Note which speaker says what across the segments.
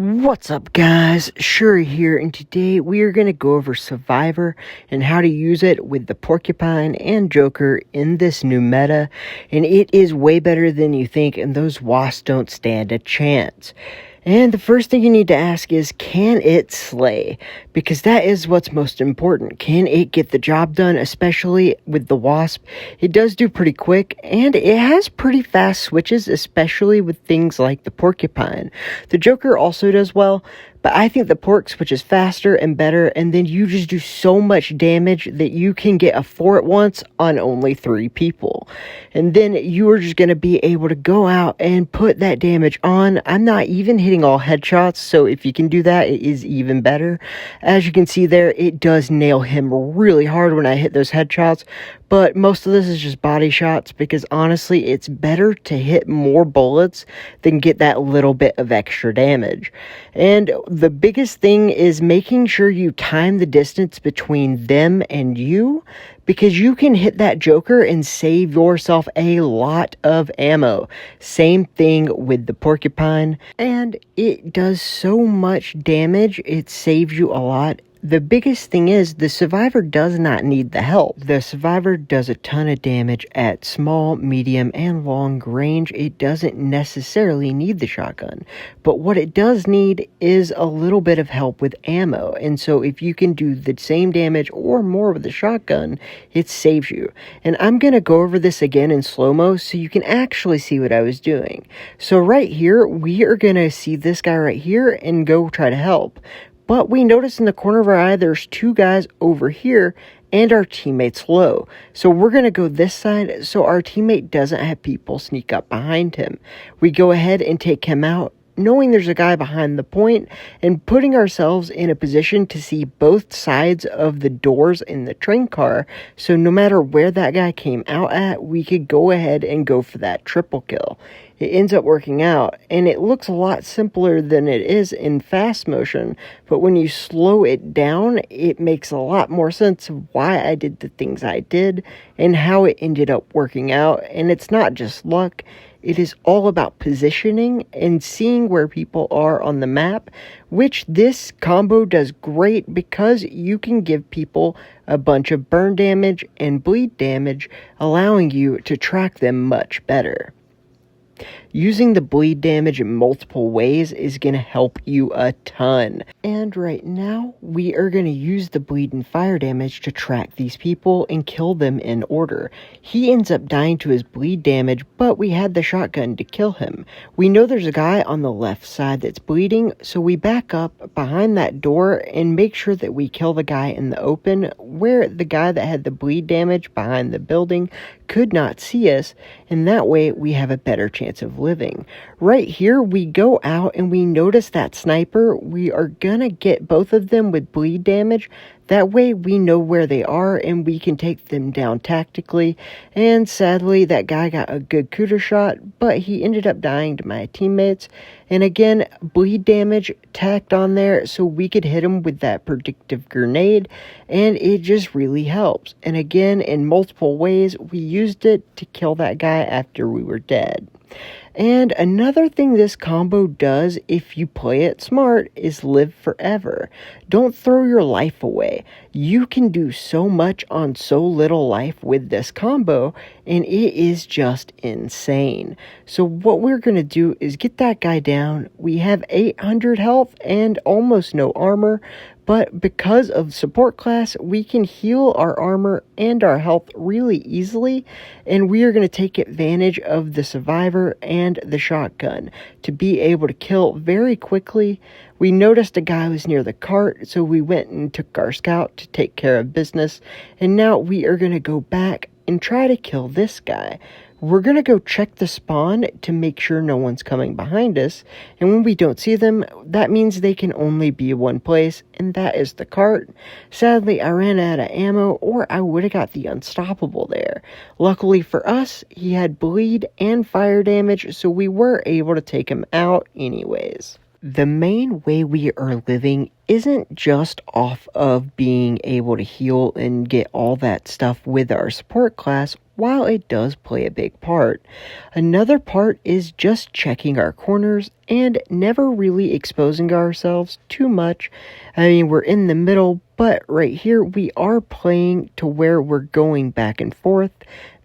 Speaker 1: What's up, guys? Shouri here, and today we are going to go over Survivor and how to use it with the porcupine and Joker in this new meta, and it is way better than you think, and those wasps don't stand a chance. And the first thing you need to ask is, can it slay? Because that is what's most important. Can it get the job done, especially with the Wasp? It does do pretty quick, and it has pretty fast switches, especially with things like the porcupine. The Joker also does well, but I think the pork switches faster and better, and then you just do so much damage that you can get a 4 at once on only 3 people. And then you are just going to be able to go out and put that damage on. I'm not even hitting all headshots, so if you can do that, it is even better. As you can see there, it does nail him really hard when I hit those headshots, but most of this is just body shots because honestly, it's better to hit more bullets than get that little bit of extra damage. And the biggest thing is making sure you time the distance between them and you, because you can hit that Joker and save yourself a lot of ammo. Same thing with the porcupine, and it does so much damage, it saves you a lot. The biggest thing is the Survivor does not need the help. The Survivor does a ton of damage at small, medium, and long range. It doesn't necessarily need the shotgun. But what it does need is a little bit of help with ammo. And so if you can do the same damage or more with the shotgun, it saves you. And I'm going to go over this again in slow-mo so you can actually see what I was doing. So right here, we are going to see this guy right here and go try to help. But we notice in the corner of our eye, there's 2 guys over here, and our teammate's low. So we're going to go this side so our teammate doesn't have people sneak up behind him. We go ahead and take him out, knowing there's a guy behind the point, and putting ourselves in a position to see both sides of the doors in the train car, so no matter where that guy came out at, we could go ahead and go for that triple kill. It ends up working out, and it looks a lot simpler than it is in fast motion, but when you slow it down, it makes a lot more sense of why I did the things I did, and how it ended up working out. And it's not just luck, it is all about positioning and seeing where people are on the map, which this combo does great because you can give people a bunch of burn damage and bleed damage, allowing you to track them much better. Using the bleed damage in multiple ways is going to help you a ton. And right now, we are going to use the bleed and fire damage to track these people and kill them in order. He ends up dying to his bleed damage, but we had the shotgun to kill him. We know there's a guy on the left side that's bleeding, so we back up behind that door and make sure that we kill the guy in the open, where the guy that had the bleed damage behind the building could not see us, and that way we have a better chance of living. Right here, we go out and we notice that sniper. We are gonna get both of them with bleed damage. That way we know where they are and we can take them down tactically. And sadly, that guy got a good cooter shot, but he ended up dying to my teammates. And again, bleed damage tacked on there so we could hit him with that predictive grenade, and it just really helps. And again, in multiple ways, we used it to kill that guy after we were dead. And another thing this combo does, if you play it smart, is live forever. Don't throw your life away. You can do so much on so little life with this combo, and it is just insane. So what we're going to do is get that guy down. We have 800 health and almost no armor, but because of support class, we can heal our armor and our health really easily, and we are going to take advantage of the Survivor and the shotgun to be able to kill very quickly. We noticed a guy was near the cart, so we went and took our scout to take care of business, and now we are going to go back and try to kill this guy. We're going to go check the spawn to make sure no one's coming behind us, and when we don't see them, that means they can only be one place, and that is the cart. Sadly, I ran out of ammo, or I would have got the unstoppable there. Luckily for us, he had bleed and fire damage, so we were able to take him out anyways. The main way we are living isn't just off of being able to heal and get all that stuff with our support class, while it does play a big part. Another part is just checking our corners and never really exposing ourselves too much. I mean, we're in the middle, but right here we are playing to where we're going back and forth,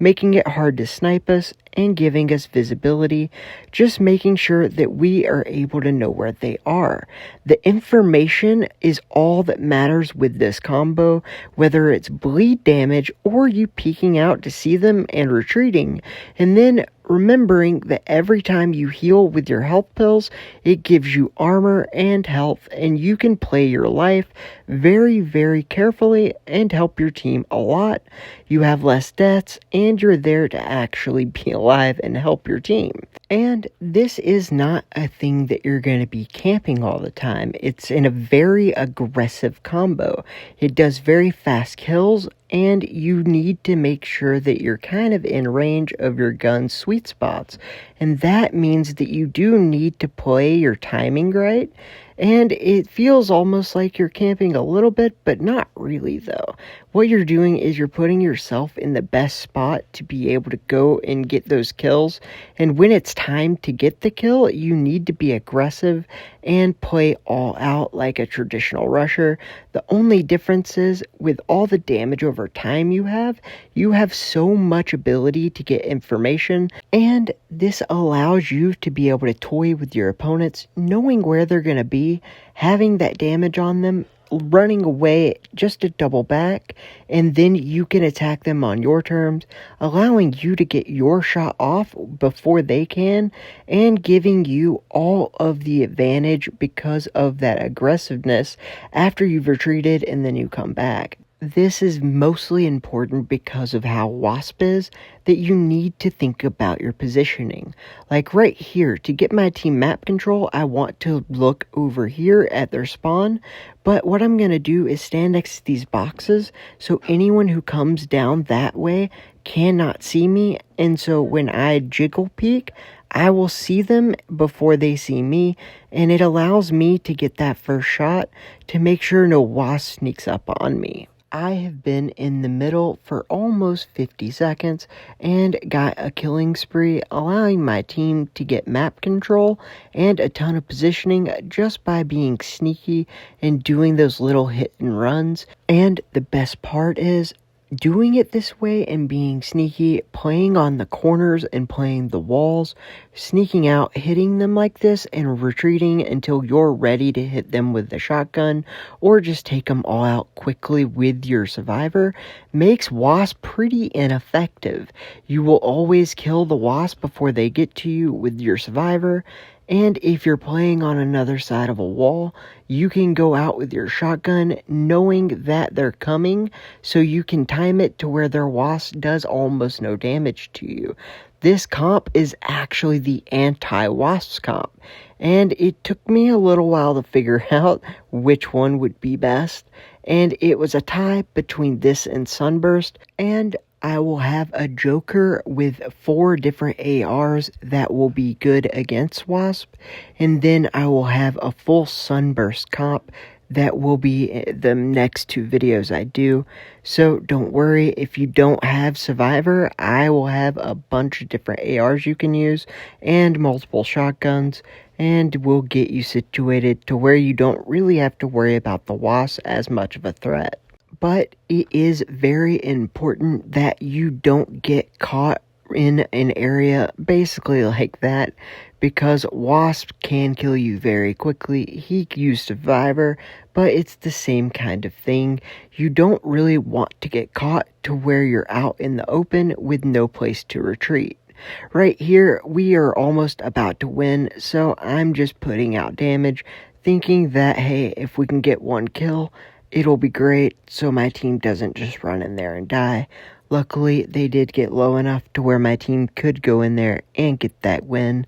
Speaker 1: making it hard to snipe us and giving us visibility, just making sure that we are able to know where they are. The information is all that matters with this combo, whether it's bleed damage or you peeking out to see them and retreating, and then remembering that every time you heal with your health pills, it gives you armor and health, and you can play your life very, very carefully and help your team a lot. You have less deaths, and you're there to actually be alive and help your team. And this is not a thing that you're going to be camping all the time. It's in a very aggressive combo. It does very fast kills, and you need to make sure that you're kind of in range of your gun's sweet spots. And that means that you do need to play your timing right. And it feels almost like you're camping a little bit, but not really though. What you're doing is you're putting yourself in the best spot to be able to go and get those kills. And when it's time to get the kill, you need to be aggressive and play all out like a traditional rusher. The only difference is with all the damage over time you have so much ability to get information, and this allows you to be able to toy with your opponents, knowing where they're going to be, having that damage on them, running away just to double back, and then you can attack them on your terms, allowing you to get your shot off before they can, and giving you all of the advantage because of that aggressiveness after you've retreated and then you come back. This is mostly important because of how Wasp is, that you need to think about your positioning. Like right here, to get my team map control, I want to look over here at their spawn, but what I'm going to do is stand next to these boxes, so anyone who comes down that way cannot see me, and so when I jiggle peek, I will see them before they see me, and it allows me to get that first shot to make sure no Wasp sneaks up on me. I have been in the middle for almost 50 seconds and got a killing spree, allowing my team to get map control and a ton of positioning just by being sneaky and doing those little hit and runs. And the best part is, doing it this way and being sneaky, playing on the corners and playing the walls, sneaking out, hitting them like this, and retreating until you're ready to hit them with the shotgun, or just take them all out quickly with your survivor, makes Wasp pretty ineffective. You will always kill the Wasp before they get to you with your survivor, and if you're playing on another side of a wall, you can go out with your shotgun knowing that they're coming, so you can time it to where their Wasp does almost no damage to you. This comp is actually the anti-Wasp comp, and it took me a little while to figure out which one would be best, and it was a tie between this and Sunburst, and I will have a Joker with 4 different ARs that will be good against Wasp, and then I will have a full Sunburst comp that will be the next 2 videos I do. So don't worry, if you don't have Survivor, I will have a bunch of different ARs you can use and multiple shotguns, and we'll get you situated to where you don't really have to worry about the Wasp as much of a threat. But it is very important that you don't get caught in an area basically like that, because Wasp can kill you very quickly. He used Survivor, but it's the same kind of thing. You don't really want to get caught to where you're out in the open with no place to retreat. Right here, we are almost about to win, so I'm just putting out damage, thinking that, hey, if we can get 1 kill, it'll be great, so my team doesn't just run in there and die. Luckily, they did get low enough to where my team could go in there and get that win.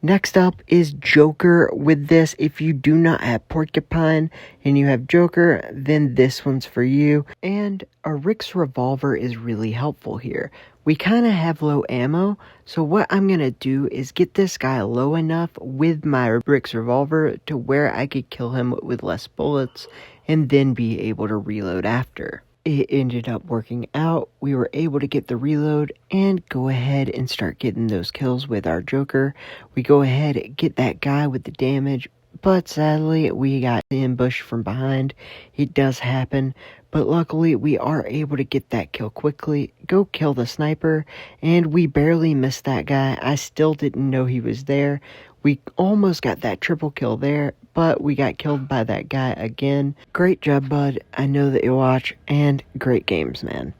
Speaker 1: Next up is Joker. With this, if you do not have Porcupine and you have Joker, then this one's for you. And a Rick's revolver is really helpful here. We kind of have low ammo, so what I'm going to do is get this guy low enough with my Rick's revolver to where I could kill him with less bullets and then be able to reload after. It ended up working out. We were able to get the reload and go ahead and start getting those kills with our Joker. We go ahead and get that guy with the damage, but sadly we got ambushed from behind. It does happen, but luckily we are able to get that kill quickly, go kill the sniper, and we barely missed that guy. I still didn't know he was there. We almost got that triple kill there, but we got killed by that guy again. Great job, bud. I know that you watch, and great games, man.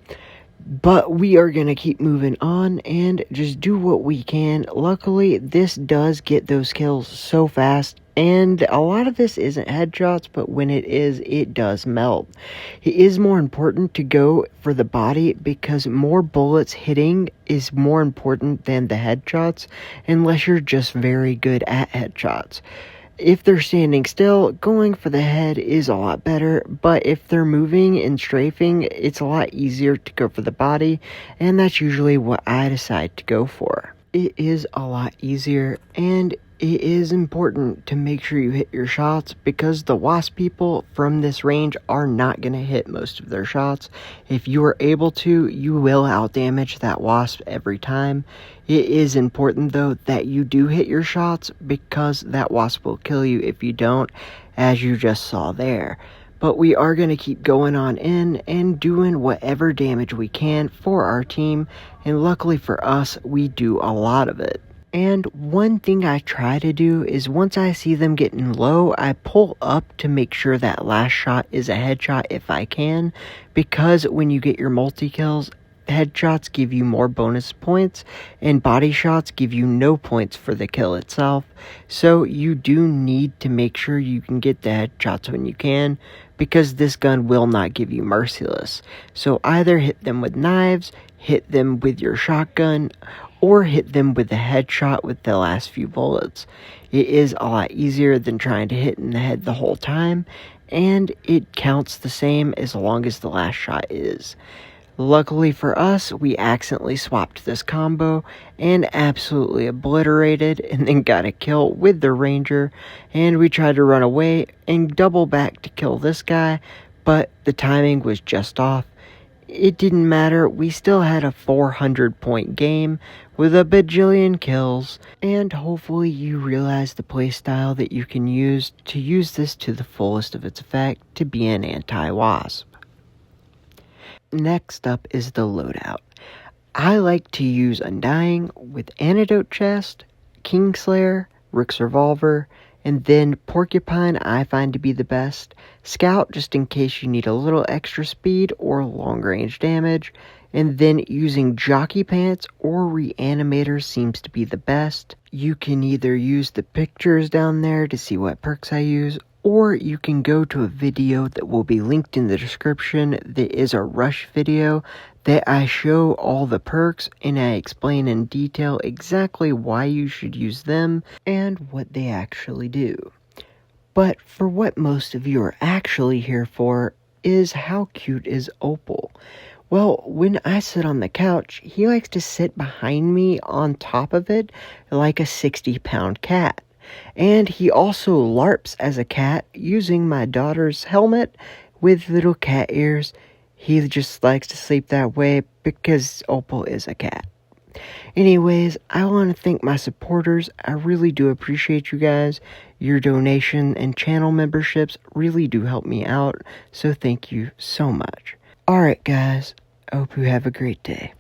Speaker 1: But we are going to keep moving on and just do what we can. Luckily, this does get those kills so fast. And a lot of this isn't headshots, but when it is, it does melt. It is more important to go for the body because more bullets hitting is more important than the headshots, unless you're just very good at headshots. If they're standing still, going for the head is a lot better, but if they're moving and strafing, it's a lot easier to go for the body, and that's usually what I decide to go for. It is a lot easier, and it is important to make sure you hit your shots because the Wasp people from this range are not going to hit most of their shots. If you are able to, you will outdamage that Wasp every time. It is important though that you do hit your shots because that Wasp will kill you if you don't, as you just saw there. But we are going to keep going on in and doing whatever damage we can for our team, and luckily for us, we do a lot of it. And one thing I try to do is once I see them getting low, I pull up to make sure that last shot is a headshot if I can, because when you get your multi-kills, headshots give you more bonus points, and body shots give you no points for the kill itself. So you do need to make sure you can get the headshots when you can, because this gun will not give you merciless. So either hit them with knives, hit them with your shotgun, or hit them with a headshot with the last few bullets. It is a lot easier than trying to hit in the head the whole time, and it counts the same as long as the last shot is. Luckily for us, we accidentally swapped this combo and absolutely obliterated and then got a kill with the ranger, and we tried to run away and double back to kill this guy, but the timing was just off. It didn't matter, we still had a 400-point game with a bajillion kills, and hopefully you realize the playstyle that you can use to use this to the fullest of its effect to be an anti-Wasp. Next up is the loadout. I like to use Undying with Antidote Chest, Kingslayer, Rick's Revolver, and then Porcupine I find to be the best, Scout just in case you need a little extra speed or long range damage, and then using Jockey Pants or Reanimator seems to be the best. You can either use the pictures down there to see what perks I use, or you can go to a video that will be linked in the description that is a rush video that I show all the perks and I explain in detail exactly why you should use them and what they actually do. But for what most of you are actually here for is how cute is Opal. Well, when I sit on the couch, he likes to sit behind me on top of it like a 60-pound cat. And he also LARPs as a cat using my daughter's helmet with little cat ears. He just likes to sleep that way because Opal is a cat. Anyways, I want to thank my supporters. I really do appreciate you guys. Your donation and channel memberships really do help me out. So thank you so much. Alright guys, I hope you have a great day.